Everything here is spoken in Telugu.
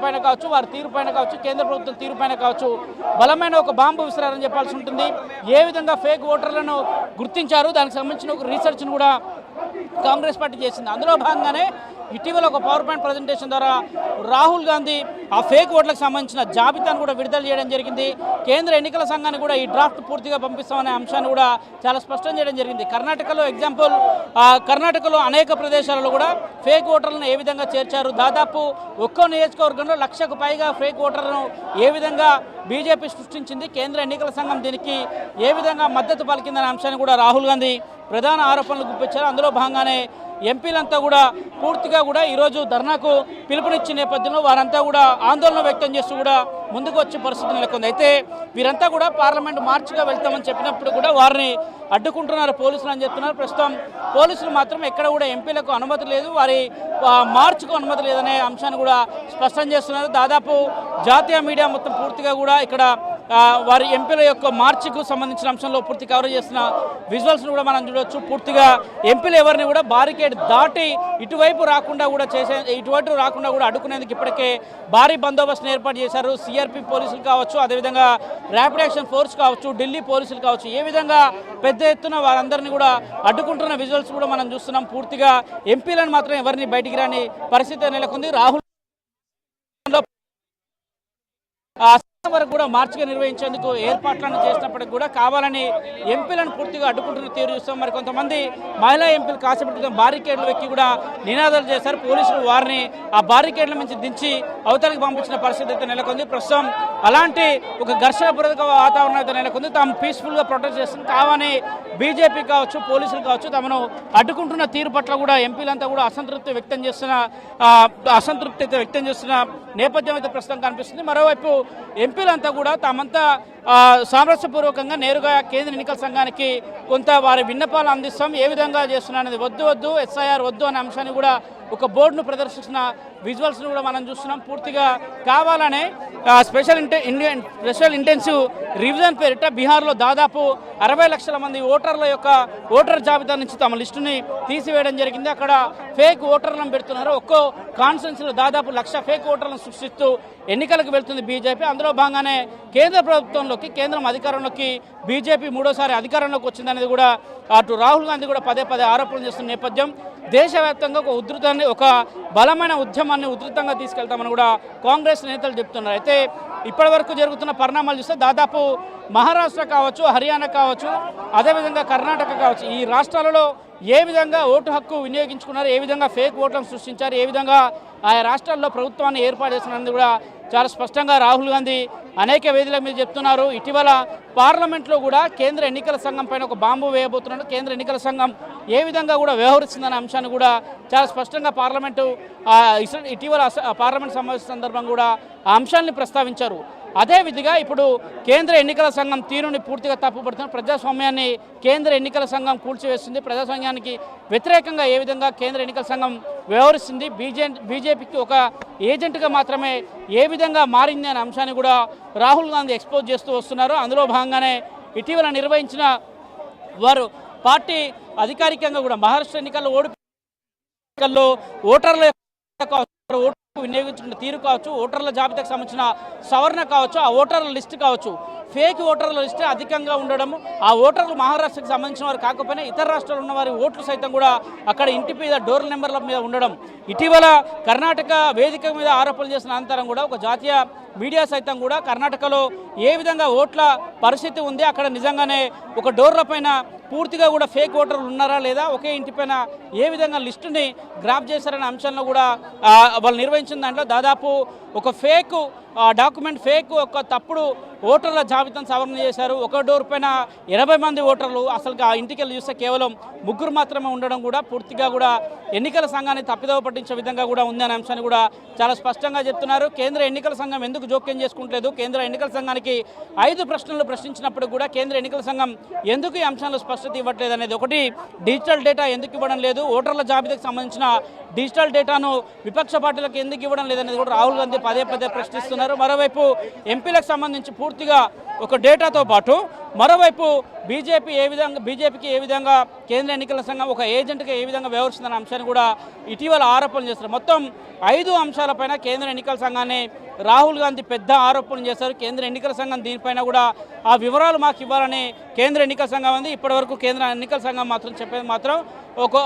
పైన కావచ్చు, వారి తీరు పైన కావచ్చు, కేంద్ర ప్రభుత్వం తీరు పైన కావచ్చు బలమైన ఒక బాంబు విసిరారని చెప్పాల్సి ఉంటుంది. ఏ విధంగా ఫేక్ ఓటర్లను గుర్తించారు, దానికి సంబంధించిన ఒక రీసెర్చ్ను కూడా కాంగ్రెస్ పార్టీ చేసింది. అందులో భాగంగానే ఇటీవల ఒక పవర్ పాయింట్ ప్రజెంటేషన్ ద్వారా రాహుల్ గాంధీ ఆ ఫేక్ ఓట్లకు సంబంధించిన జాబితాను కూడా విడుదల చేయడం జరిగింది. కేంద్ర ఎన్నికల సంఘానికి కూడా ఈ డ్రాఫ్ట్ పూర్తిగా పంపిస్తామనే అంశాన్ని కూడా చాలా స్పష్టం చేయడం జరిగింది. కర్ణాటకలో ఎగ్జాంపుల్, కర్ణాటకలో అనేక ప్రదేశాలలో కూడా ఫేక్ ఓటర్లను ఏ విధంగా చేర్చారు, దాదాపు ఒక్కో నియోజకవర్గంలో 1,00,000కు పైగా ఫేక్ ఓటర్లను ఏ విధంగా బీజేపీ సృష్టించింది, కేంద్ర ఎన్నికల సంఘం దీనికి ఏ విధంగా మద్దతు పలికిందనే అంశాన్ని కూడా రాహుల్ గాంధీ ప్రధాన ఆరోపణలు గుప్పించారు. అందులో భాగంగానే ఎంపీలంతా కూడా పూర్తిగా కూడా ఈరోజు ధర్నాకు పిలుపునిచ్చిన నేపథ్యంలో వారంతా కూడా ఆందోళన వ్యక్తం చేస్తూ కూడా ముందుకు వచ్చే పరిస్థితి నెలకొంది. అయితే వీరంతా కూడా పార్లమెంట్ మార్చిగా వెళ్తామని చెప్పినప్పుడు కూడా వారిని అడ్డుకుంటున్నారు పోలీసులు అని చెప్తున్నారు. ప్రస్తుతం పోలీసులు మాత్రం ఎక్కడ కూడా ఎంపీలకు అనుమతి లేదు, వారి మార్చుకు అనుమతి లేదనే అంశాన్ని కూడా స్పష్టం చేస్తున్నారు. దాదాపు జాతీయ మీడియా మొత్తం పూర్తిగా కూడా ఇక్కడ వారి ఎంపీల యొక్క మార్చికు సంబంధించిన అంశంలో పూర్తి కవరేజ్ చేస్తున్న విజువల్స్ను కూడా మనం చూడవచ్చు. పూర్తిగా ఎంపీలు ఎవరిని కూడా బారికేడ్ దాటి ఇటువైపు రాకుండా కూడా అడ్డుకునేందుకు ఇప్పటికే భారీ బందోబస్తును ఏర్పాటు చేశారు. సిఆర్పీ పోలీసులు కావచ్చు, అదేవిధంగా ర్యాపిడ్ యాక్షన్ ఫోర్స్ కావచ్చు, ఢిల్లీ పోలీసులు కావచ్చు, ఏ విధంగా పెద్ద ఎత్తున వారందరినీ కూడా అడ్డుకుంటున్న విజువల్స్ కూడా మనం చూస్తున్నాం. పూర్తిగా ఎంపీలను మాత్రం ఎవరిని బయటికి రాని పరిస్థితి నెలకొంది. రాహుల్ వరకు కూడా మార్చిగా నిర్వహించేందుకు ఏర్పాట్లను చేసినప్పటికీ కూడా కావాలని ఎంపీలను పూర్తిగా అడ్డుకుంటున్న తీరు చూస్తాం. మరి కొంతమంది మహిళా ఎంపీలు కాసేపటి బారికేడ్లు ఎక్కి కూడా నినాదాలు చేశారు. పోలీసులు వారిని ఆ బారికేడ్ల నుంచి దించి అవతలికి పంపించిన పరిస్థితి అయితే నెలకొంది. ప్రస్తుతం అలాంటి ఒక ఘర్షణపూర్వక వాతావరణం అయితే నెలకొంది. తాము పీస్ఫుల్గా ప్రొటెస్ట్ చేస్తుంది కావాలని బీజేపీ కావచ్చు, పోలీసులు కావచ్చు తమను అడ్డుకుంటున్న తీరు పట్ల కూడా ఎంపీలంతా కూడా అసంతృప్తి వ్యక్తం చేస్తున్న నేపథ్యం అయితే ప్రస్తుతం కనిపిస్తుంది. మరోవైపు ఎంపీలంతా కూడా తామంతా సామరస్యపూర్వకంగా నేరుగా కేంద్ర ఎన్నికల సంఘానికి కొంత వారి విన్నపాలు అందిస్తాం, ఏ విధంగా చేస్తున్నది వద్దు ఎస్ఐఆర్ వద్దు అనే అంశాన్ని కూడా ఒక బోర్డును ప్రదర్శించిన విజువల్స్ను కూడా మనం చూస్తున్నాం. పూర్తిగా కావాలనే స్పెషల్ ఇంటెన్సివ్ రివిజన్ పేరిట బీహార్లో దాదాపు 60 లక్షల మంది ఓటర్ జాబితా నుంచి తమ లిస్టుని తీసివేయడం జరిగింది. అక్కడ ఫేక్ ఓటర్లను పెడుతున్నారు. ఒక్కో కాన్స్టిట్యున్సీలో దాదాపు 1,00,000 ఫేక్ ఓటర్లను సృష్టిస్తూ ఎన్నికలకు వెళ్తుంది బీజేపీ. అందులో భాగంగానే కేంద్ర ప్రభుత్వంలోకి, కేంద్రం అధికారంలోకి బీజేపీ మూడోసారి అధికారంలోకి వచ్చిందనేది కూడా అటు రాహుల్ గాంధీ కూడా పదే ఆరోపణలు చేస్తున్న నేపథ్యం. దేశవ్యాప్తంగా ఒక బలమైన ఉద్యమాన్ని ఉధృతంగా తీసుకెళ్తామని కూడా కాంగ్రెస్ నేతలు చెప్తున్నారు. అయితే ఇప్పటివరకు జరుగుతున్న పరిణామాలు చూస్తే దాదాపు మహారాష్ట్ర కావచ్చు, హర్యానా కావచ్చు, అదేవిధంగా కర్ణాటక కావచ్చు, ఈ రాష్ట్రాలలో ఏ విధంగా ఓటు హక్కు వినియోగించుకున్నారు, ఏ విధంగా ఫేక్ ఓట్లను సృష్టించారు, ఏ విధంగా ఆయా రాష్ట్రాల్లో ప్రభుత్వాన్ని ఏర్పాటు చేసినందుకు కూడా చాలా స్పష్టంగా రాహుల్ గాంధీ అనేక వేదికల మీద చెప్తున్నారు. ఇటీవల పార్లమెంట్లో కూడా కేంద్ర ఎన్నికల సంఘం పైన ఒక బాంబు వేయబోతున్నారు. కేంద్ర ఎన్నికల సంఘం ఏ విధంగా కూడా వ్యవహరిస్తుందనే అంశాన్ని కూడా చాలా స్పష్టంగా ఇటీవల పార్లమెంట్ సమావేశం సందర్భంగా కూడా ఆ అంశాన్ని ప్రస్తావించారు. అదే విధిగా ఇప్పుడు కేంద్ర ఎన్నికల సంఘం తీరుని పూర్తిగా తప్పుపడుతున్న ప్రజాస్వామ్యాన్ని కేంద్ర ఎన్నికల సంఘం కూల్చివేస్తుంది. ప్రజాస్వామ్యానికి వ్యతిరేకంగా ఏ విధంగా కేంద్ర ఎన్నికల సంఘం వ్యవహరిస్తుంది, బీజేపీకి ఒక ఏజెంట్గా మాత్రమే ఏ విధంగా మారింది అనే అంశాన్ని కూడా రాహుల్ గాంధీ ఎక్స్పోజ్ చేస్తూ వస్తున్నారు. అందులో భాగంగానే ఇటీవల నిర్వహించిన వారు పార్టీ అధికారికంగా కూడా మహారాష్ట్ర ఎన్నికల్లో ఓటర్ల ఓటు వినియోగించుకున్న తీరు కావచ్చు, ఓటర్ల జాబితాకు సంబంధించిన సవరణ కావచ్చు, ఆ ఓటర్ల లిస్టు కావచ్చు, ఫేక్ ఓటర్ల లిస్టే అధికంగా ఉండడము, ఆ ఓటర్లు మహారాష్ట్రకు సంబంధించిన వారు కాకపోయినా ఇతర రాష్ట్రాల్లో ఉన్న వారి ఓట్లు సైతం కూడా అక్కడ ఇంటి మీద డోర్ నెంబర్ల మీద ఉండడం, ఇటీవల కర్ణాటక వేదిక మీద ఆరోపణలు చేసిన అనంతరం కూడా ఒక జాతీయ మీడియా సైతం కూడా కర్ణాటకలో ఏ విధంగా ఓట్ల పరిస్థితి ఉంది, అక్కడ నిజంగానే ఒక డోర్ల పైన పూర్తిగా కూడా ఫేక్ ఓటర్లు ఉన్నారా లేదా, ఒకే ఇంటిపైన ఏ విధంగా లిస్టుని గ్రాప్ చేశారనే అంశంలో కూడా వాళ్ళు నిర్వహించిన దాంట్లో దాదాపు ఒక ఫేక్ డాక్యుమెంట్, ఫేక్ ఒక తప్పుడు ఓటర్ల జాబితాను సవరణ చేశారు. ఒక డోర్ పైన 80 మంది ఓటర్లు, అసలు ఆ ఇంటికి వెళ్ళి చూస్తే కేవలం 3 మాత్రమే ఉండడం కూడా పూర్తిగా కూడా ఎన్నికల సంఘాన్ని తప్పిదవ పట్టించే విధంగా కూడా ఉందనే అంశాన్ని కూడా చాలా స్పష్టంగా చెప్తున్నారు. కేంద్ర ఎన్నికల సంఘం ఎందుకు జోక్యం చేసుకుంటలేదు, కేంద్ర ఎన్నికల సంఘానికి 5 ప్రశ్నలు ప్రశ్నించినప్పుడు కూడా కేంద్ర ఎన్నికల సంఘం ఎందుకు ఈ అంశాల్లో స్పష్టత ఇవ్వట్లేదు అనేది, ఒకటి డిజిటల్ డేటా ఎందుకు ఇవ్వడం లేదు, ఓటర్ల జాబితాకు సంబంధించిన డిజిటల్ డేటాను విపక్ష పార్టీలకు ఎందుకు ఇవ్వడం లేదనేది కూడా రాహుల్ గాంధీ పదే ప్రశ్నిస్తున్నారు. మరోవైపు ఎంపీలకు సంబంధించి పూర్తిగా ఒక డేటాతో పాటు మరోవైపు బీజేపీకి ఏ విధంగా కేంద్ర ఎన్నికల సంఘం ఒక ఏజెంట్గా ఏ విధంగా వ్యవహరిస్తుందన్న అంశాన్ని కూడా ఇటీవల ఆరోపణలు చేస్తారు. మొత్తం 5 అంశాలపైన కేంద్ర ఎన్నికల సంఘాన్ని రాహుల్ గాంధీ పెద్ద ఆరోపణలు చేశారు. కేంద్ర ఎన్నికల సంఘం దీనిపైన కూడా ఆ వివరాలు మాకు ఇవ్వాలని కేంద్ర ఎన్నికల సంఘం ఉంది. ఇప్పటివరకు కేంద్ర ఎన్నికల సంఘం మాత్రం చెప్పేది మాత్రం ఒక